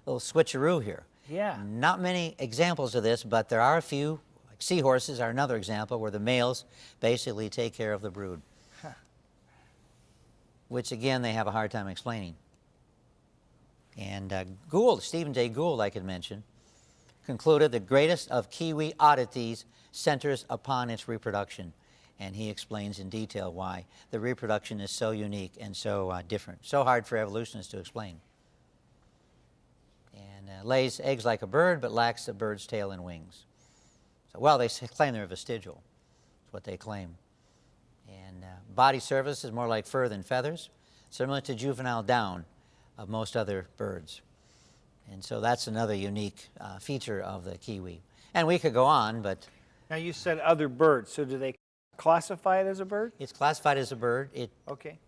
a little switcheroo here. Yeah. Not many examples of this, but there are a few. Like seahorses are another example where the males basically take care of the brood. Huh. which again they have a hard time explaining. And Gould, Stephen Jay Gould, I could mention, concluded the greatest of kiwi oddities centers upon its reproduction. And he explains in detail why the reproduction is so unique and so different, so hard for evolutionists to explain. And lays eggs like a bird, but lacks a bird's tail and wings. So, well, they claim they're vestigial. That's what they claim. And body surface is more like fur than feathers, similar to juvenile down of most other birds. And so that's another unique feature of the kiwi. And we could go on, but... Now you said other birds, so do they classify it as a bird? It's classified as a bird. Okay.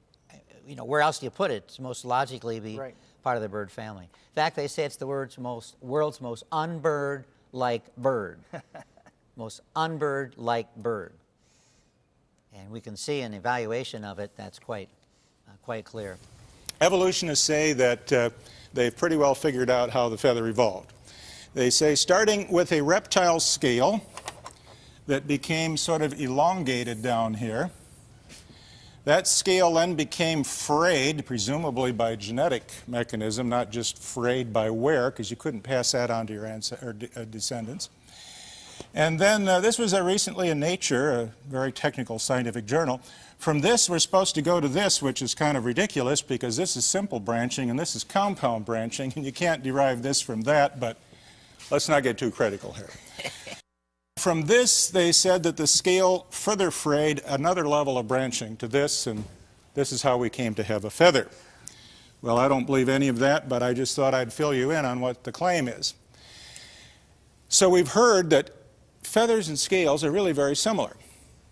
You know, where else do you put it? It's most logically be Right. part of the bird family. In fact, they say it's the world's most unbird-like bird. Most unbird-like bird. And we can see an evaluation of it that's quite clear. Evolutionists say that they've pretty well figured out how the feather evolved. They say starting with a reptile scale that became sort of elongated down here. That scale then became frayed, presumably by genetic mechanism, not just frayed by wear, because you couldn't pass that on to your descendants. And then this was recently in Nature, a very technical scientific journal. From this, we're supposed to go to this, which is kind of ridiculous, because this is simple branching and this is compound branching, and you can't derive this from that, but let's not get too critical here. From this, they said that the scale further frayed another level of branching to this, and this is how we came to have a feather. Well, I don't believe any of that, but I just thought I'd fill you in on what the claim is. So we've heard that feathers and scales are really very similar.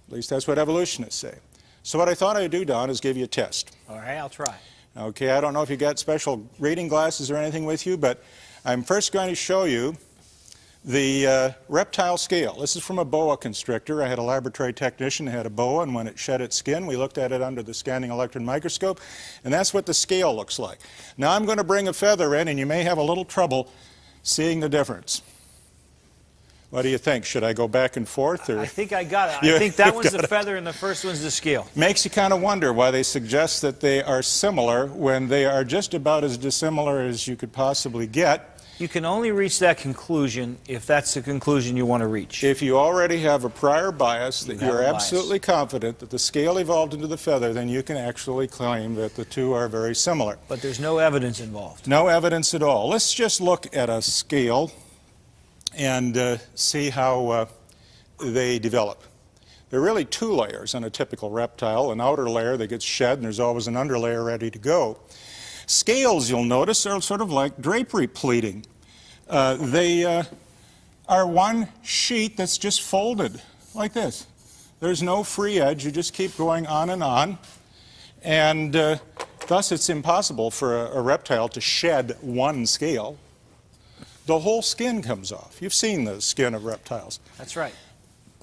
At least that's what evolutionists say. So what I thought I'd do, Don, is give you a test. All right, I'll try. Okay, I don't know if you got special reading glasses or anything with you, but I'm first going to show you the reptile scale. This is from a boa constrictor. I had a laboratory technician who had a boa, and when it shed its skin, we looked at it under the scanning electron microscope, and that's what the scale looks like. Now I'm going to bring a feather in, and you may have a little trouble seeing the difference. What do you think? Should I go back and forth? Or? I think I got it. I think that one's the feather and the first one's the scale. Makes you kind of wonder why they suggest that they are similar when they are just about as dissimilar as you could possibly get. You can only reach that conclusion if that's the conclusion you want to reach. If you already have a prior bias that you're absolutely confident that the scale evolved into the feather, then you can actually claim that the two are very similar. But there's no evidence involved. No evidence at all. Let's just look at a scale and see how they develop. There are really two layers on a typical reptile, an outer layer that gets shed, and there's always an underlayer ready to go. Scales, you'll notice, are sort of like drapery pleating. They are one sheet that's just folded like this. There's no free edge. You just keep going on, and thus it's impossible for a reptile to shed one scale. The whole skin comes off. You've seen the skin of reptiles. That's right.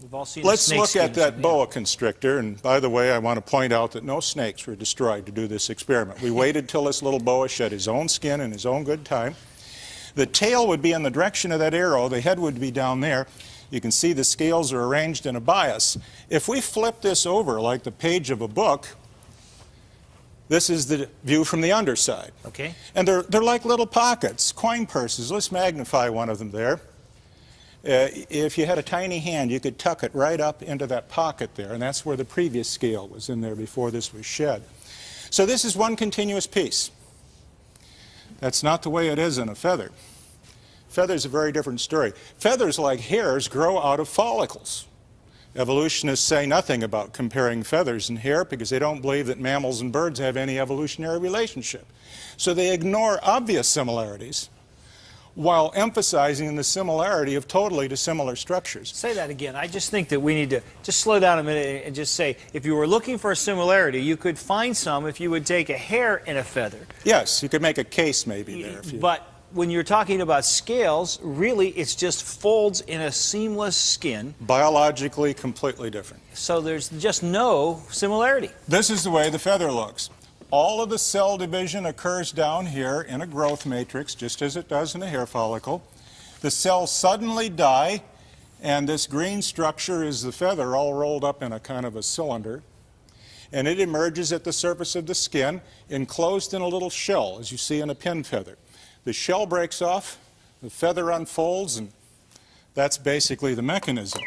We've all seen Let's snake look at skins. that boa constrictor, and by the way, I want to point out that no snakes were destroyed to do this experiment. We waited till this little boa shed his own skin in his own good time. The tail would be in the direction of that arrow, the head would be down there. You can see the scales are arranged in a bias. If we flip this over like the page of a book, this is the view from the underside. Okay. And they're like little pockets, coin purses. Let's magnify one of them there. If you had a tiny hand, you could tuck it right up into that pocket there, and that's where the previous scale was in there before this was shed. So this is one continuous piece. That's not the way it is in a feather. Feather's a very different story. Feathers, like hairs, grow out of follicles. Evolutionists say nothing about comparing feathers and hair because they don't believe that mammals and birds have any evolutionary relationship. So they ignore obvious similarities while emphasizing the similarity of totally dissimilar structures. Say that again. I just think that we need to just slow down a minute and just say, if you were looking for a similarity, you could find some if you would take a hair and a feather. Yes, you could make a case maybe there. If you... But when you're talking about scales, really it's just folds in a seamless skin. Biologically completely different. So there's just no similarity. This is the way the feather looks. All of the cell division occurs down here in a growth matrix, just as it does in a hair follicle. The cells suddenly die, and this green structure is the feather all rolled up in a kind of a cylinder. and it emerges at the surface of the skin, enclosed in a little shell, as you see in a pin feather. The shell breaks off, the feather unfolds, and that's basically the mechanism.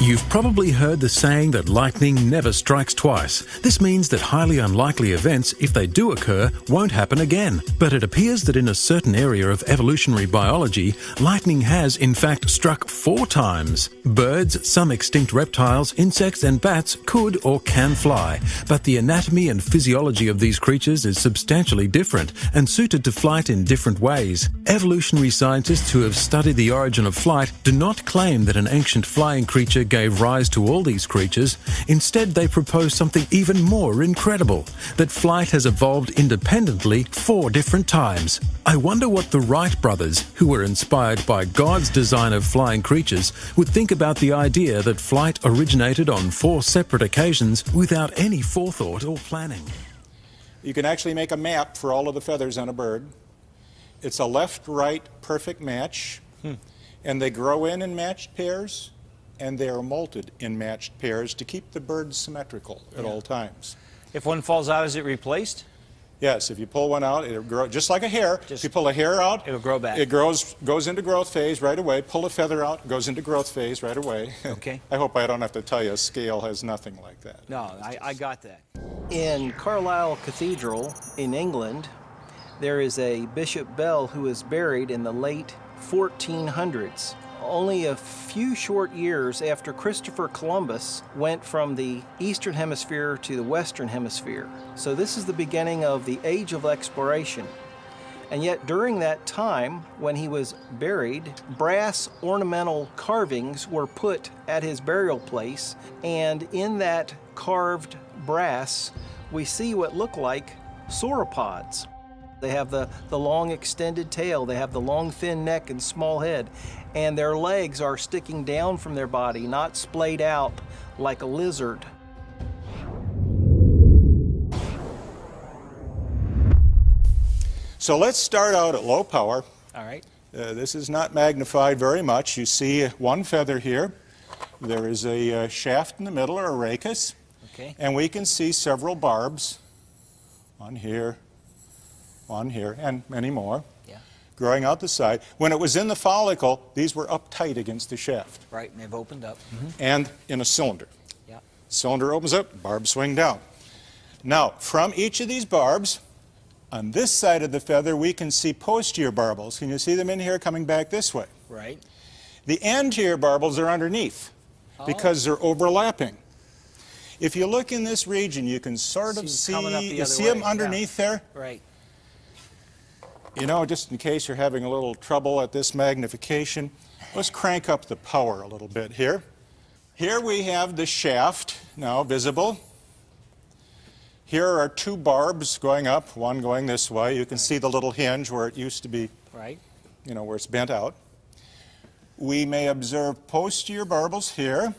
You've probably heard the saying that lightning never strikes twice. This means that highly unlikely events, if they do occur, won't happen again. But it appears that in a certain area of evolutionary biology, lightning has in fact struck 4 times. Birds, some extinct reptiles, insects and bats could or can fly, but the anatomy and physiology of these creatures is substantially different and suited to flight in different ways. Evolutionary scientists who have studied the origin of flight do not claim that an ancient flying creature gave rise to all these creatures. Instead, they propose something even more incredible, that flight has evolved independently 4 different times. I wonder what the Wright brothers, who were inspired by God's design of flying creatures, would think about the idea that flight originated on 4 separate occasions without any forethought or planning. You can actually make a map for all of the feathers on a bird. It's a left-right perfect match, and they grow in matched pairs, and they are molted in matched pairs to keep the birds symmetrical at all times. If one falls out, is it replaced? Yes, if you pull one out, it'll grow just like a hair. If you pull a hair out, it'll grow back. It goes into growth phase right away. Pull a feather out, goes into growth phase right away. Okay. I hope I don't have to tell you, a scale has nothing like that. No, I got that. In Carlisle Cathedral in England, there is a Bishop Bell who was buried in the late 1400s. Only a few short years after Christopher Columbus went from the Eastern Hemisphere to the Western Hemisphere. So this is the beginning of the Age of Exploration. And yet during that time, when he was buried, brass ornamental carvings were put at his burial place, and in that carved brass, we see what look like sauropods. They have the long extended tail, they have the long thin neck and small head, and their legs are sticking down from their body, not splayed out like a lizard. So let's start out at low power. All right. This is not magnified very much. You see one feather here. There is a shaft in the middle, or a rachis. Okay. And we can see several barbs on here, and many more, growing out the side. When it was in the follicle, these were uptight against the shaft. Right, and they've opened up. And in a cylinder. Yeah. Cylinder opens up, barbs swing down. Now, from each of these barbs, on this side of the feather, we can see posterior barbels. Can you see them in here coming back this way? Right. The anterior barbels are underneath because they're overlapping. If you look in this region, you can sort of see, you see them underneath there? Right. You know, just in case you're having a little trouble at this magnification, let's crank up the power a little bit here. Here we have the shaft now visible. Here are 2 barbs going up, one going this way. You can see the little hinge where it used to be, right, you know, where it's bent out. We may observe posterior barbels here,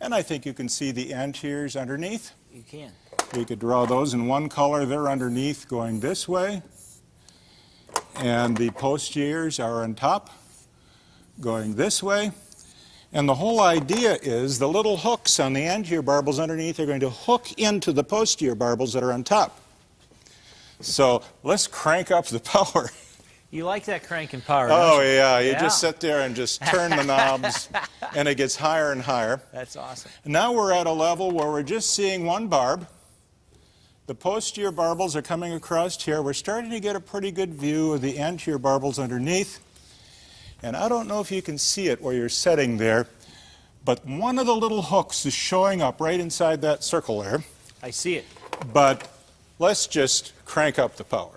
and I think you can see the anteriors underneath. You can. We could draw those in one color. They're underneath going this way, and the posteriors are on top going this way. And the whole idea is the little hooks on the anterior barbels underneath are going to hook into the posterior barbels that are on top. So let's crank up the power. You like that cranking power, Oh, don't you? yeah. You just sit there and just turn the knobs, and it gets higher and higher. That's awesome. Now we're at a level where we're just seeing one barb. The posterior barbels are coming across here. We're starting to get a pretty good view of the anterior barbels underneath. And I don't know if you can see it where you're sitting there, but one of the little hooks is showing up right inside that circle there. I see it. But let's just crank up the power.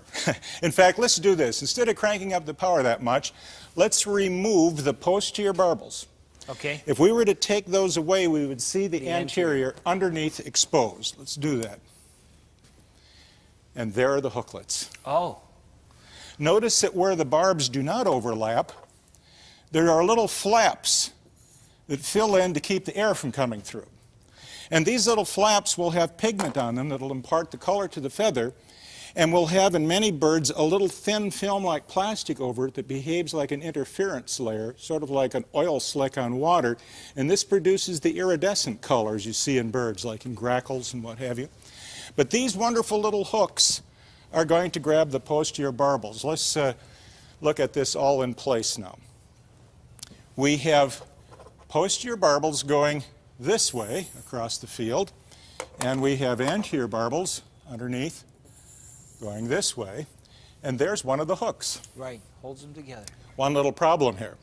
In fact, let's do this. Instead of cranking up the power that much, let's remove the posterior barbels. Okay. If we were to take those away, we would see the anterior underneath exposed. Let's do that. And there are the hooklets. Oh. Notice that where the barbs do not overlap, there are little flaps that fill in to keep the air from coming through. And these little flaps will have pigment on them that will impart the color to the feather. And we'll have in many birds a little thin film-like plastic over it that behaves like an interference layer, sort of like an oil slick on water. And this produces the iridescent colors you see in birds, like in grackles and what have you. But these wonderful little hooks are going to grab the posterior barbels. Let's look at this all in place now. We have posterior barbels going this way across the field, and we have anterior barbels underneath going this way, and there's one of the hooks. Right, holds them together. One little problem here.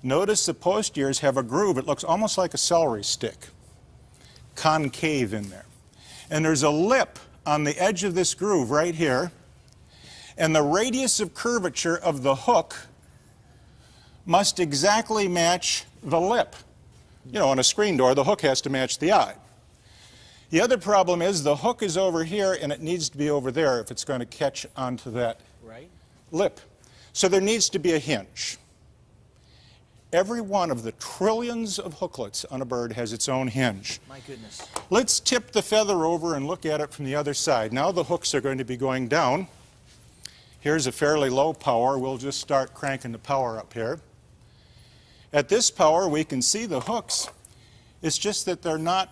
Notice the posteriors have a groove. It looks almost like a celery stick, concave in there. And there's a lip on the edge of this groove right here, and the radius of curvature of the hook must exactly match the lip. You know, on a screen door, the hook has to match the eye. The other problem is the hook is over here and it needs to be over there if it's going to catch onto that lip. So there needs to be a hinge. Every one of the trillions of hooklets on a bird has its own hinge. My goodness. Let's tip the feather over and look at it from the other side. Now the hooks are going to be going down. Here's a fairly low power. We'll just start cranking the power up here. At this power, we can see the hooks. It's just that they're not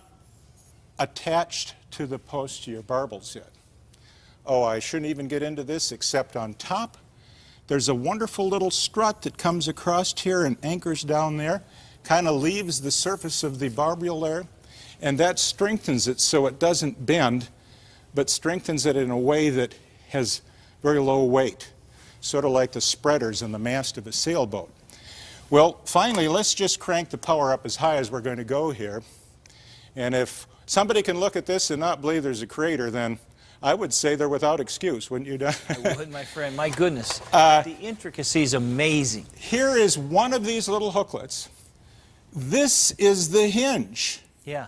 attached to the posterior barbels yet. Oh, I shouldn't even get into this except on top. There's a wonderful little strut that comes across here and anchors down there, kind of leaves the surface of the barbule there, and that strengthens it so it doesn't bend, but strengthens it in a way that has very low weight, sort of like the spreaders in the mast of a sailboat. Well, finally, let's just crank the power up as high as we're going to go here. And if somebody can look at this and not believe there's a creator, then I would say they're without excuse, wouldn't you, Don? I would, my friend. My goodness. The intricacy is amazing. Here is one of these little hooklets. This is the hinge. Yeah.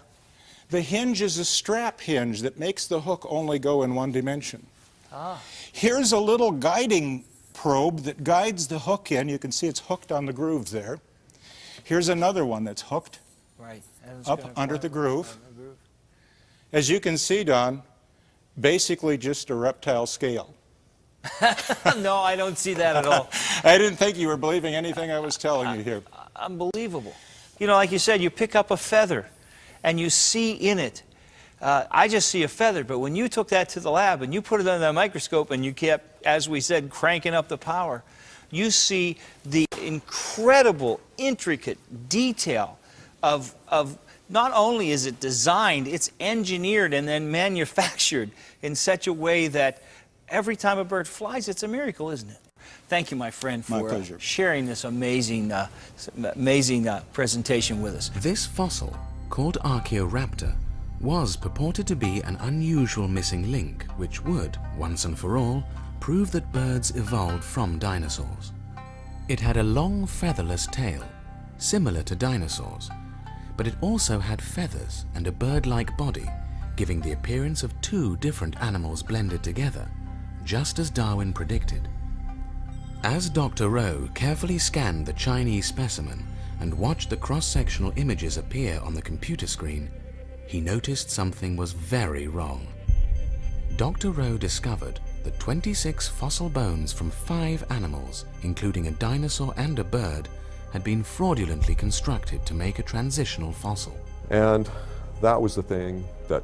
The hinge is a strap hinge that makes the hook only go in one dimension. Ah. Here's a little guiding probe that guides the hook in. You can see it's hooked on the groove there. Here's another one that's hooked up under the groove. As you can see, Don, basically just a reptile scale. No, I don't see that at all. I didn't think you were believing anything I was telling you here. Unbelievable. You know, like you said, you pick up a feather and you see in it. I just see a feather, but when you took that to the lab and you put it under the microscope and you kept, as we said, cranking up the power, you see the incredible, intricate detail of not only is it designed, it's engineered and then manufactured in such a way that every time a bird flies, it's a miracle, isn't it? Thank you, my friend, for sharing this amazing, presentation with us. This fossil, called Archaeoraptor, was purported to be an unusual missing link which would, once and for all, prove that birds evolved from dinosaurs. It had a long featherless tail, similar to dinosaurs, but it also had feathers and a bird-like body, giving the appearance of two different animals blended together, just as Darwin predicted. As Dr. Rowe carefully scanned the Chinese specimen and watched the cross-sectional images appear on the computer screen, he noticed something was very wrong. Dr. Rowe discovered that 26 fossil bones from 5 animals, including a dinosaur and a bird, had been fraudulently constructed to make a transitional fossil. And that was the thing that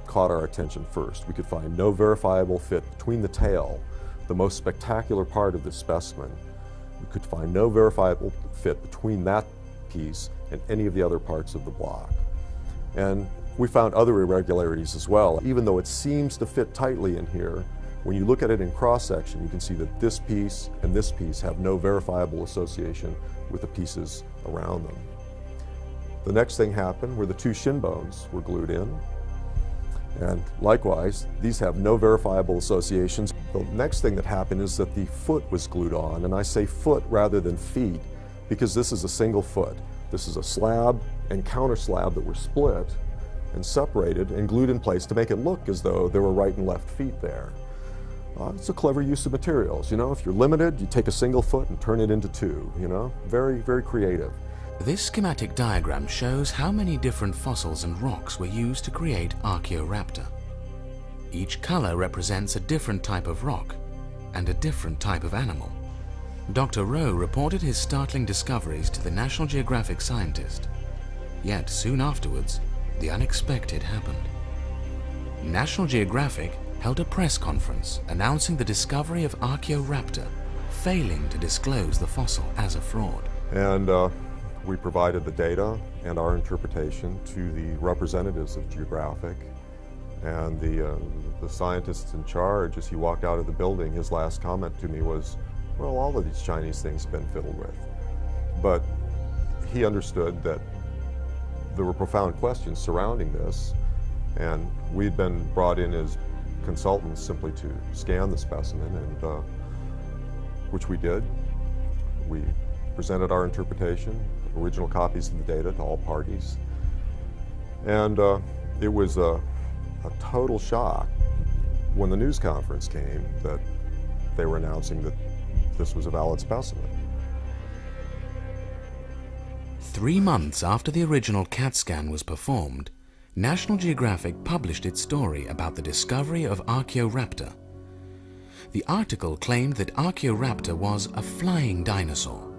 caught our attention first. We could find no verifiable fit between the tail, the most spectacular part of this specimen. We could find no verifiable fit between that piece and any of the other parts of the block. And we found other irregularities as well. Even though it seems to fit tightly in here, when you look at it in cross-section, you can see that this piece and this piece have no verifiable association with the pieces around them. The next thing happened where the 2 shin bones were glued in. And likewise, these have no verifiable associations. The next thing that happened is that the foot was glued on, and I say foot rather than feet because this is a single foot. This is a slab and counter slab that were split and separated and glued in place to make it look as though there were right and left feet there. It's a clever use of materials. You know, if you're limited, you take a single foot and turn it into 2, you know? Very, very creative. This schematic diagram shows how many different fossils and rocks were used to create Archaeoraptor. Each color represents a different type of rock and a different type of animal. Dr. Rowe reported his startling discoveries to the National Geographic scientist. Yet soon afterwards, the unexpected happened. National Geographic held a press conference announcing the discovery of Archaeoraptor, failing to disclose the fossil as a fraud. And we provided the data and our interpretation to the representatives of Geographic, and the scientists in charge, as he walked out of the building, his last comment to me was, well, all of these Chinese things have been fiddled with. But he understood that there were profound questions surrounding this, and we'd been brought in as consultants simply to scan the specimen, and which we did. We presented our interpretation, original copies of the data to all parties, and it was a total shock when the news conference came that they were announcing that this was a valid specimen. 3 months after the original CAT scan was performed, National Geographic published its story about the discovery of Archaeoraptor. The article claimed that Archaeoraptor was a flying dinosaur,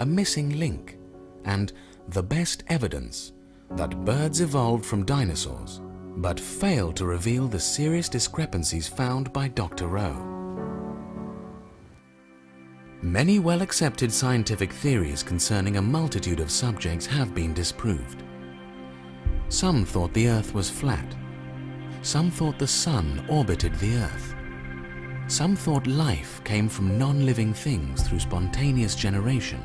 a missing link, and the best evidence that birds evolved from dinosaurs, but failed to reveal the serious discrepancies found by Dr. Rowe. Many well-accepted scientific theories concerning a multitude of subjects have been disproved. Some thought the Earth was flat. Some thought the Sun orbited the Earth. Some thought life came from non-living things through spontaneous generation.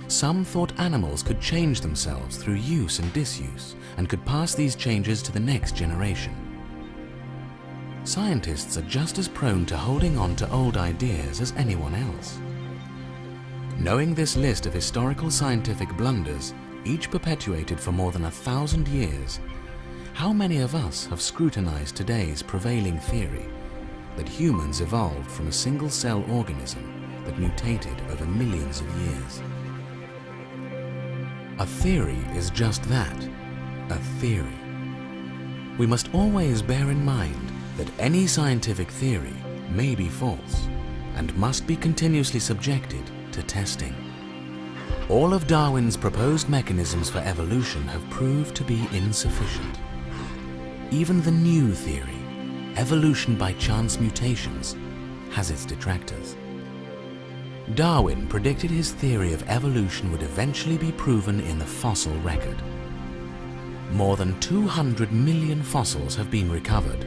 Some thought animals could change themselves through use and disuse and could pass these changes to the next generation. Scientists are just as prone to holding on to old ideas as anyone else. Knowing this list of historical scientific blunders, each perpetuated for more than 1,000 years, how many of us have scrutinized today's prevailing theory that humans evolved from a single-cell organism that mutated over millions of years? A theory is just that, a theory. We must always bear in mind that any scientific theory may be false and must be continuously subjected to testing. All of Darwin's proposed mechanisms for evolution have proved to be insufficient. Even the new theory, evolution by chance mutations, has its detractors. Darwin predicted his theory of evolution would eventually be proven in the fossil record. More than 200 million fossils have been recovered.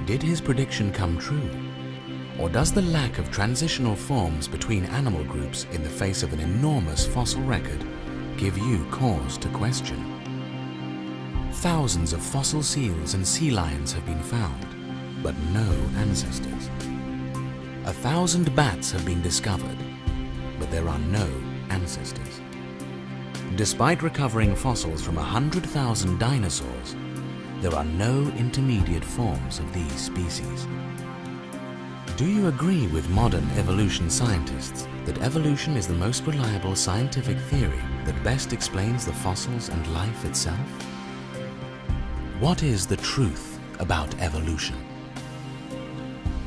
Did his prediction come true? Or does the lack of transitional forms between animal groups in the face of an enormous fossil record give you cause to question? Thousands of fossil seals and sea lions have been found, but no ancestors. 1,000 bats have been discovered, but there are no ancestors. Despite recovering fossils from 100,000 dinosaurs, there are no intermediate forms of these species. Do you agree with modern evolution scientists that evolution is the most reliable scientific theory that best explains the fossils and life itself? What is the truth about evolution?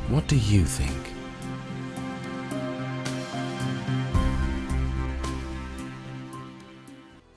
What do you think?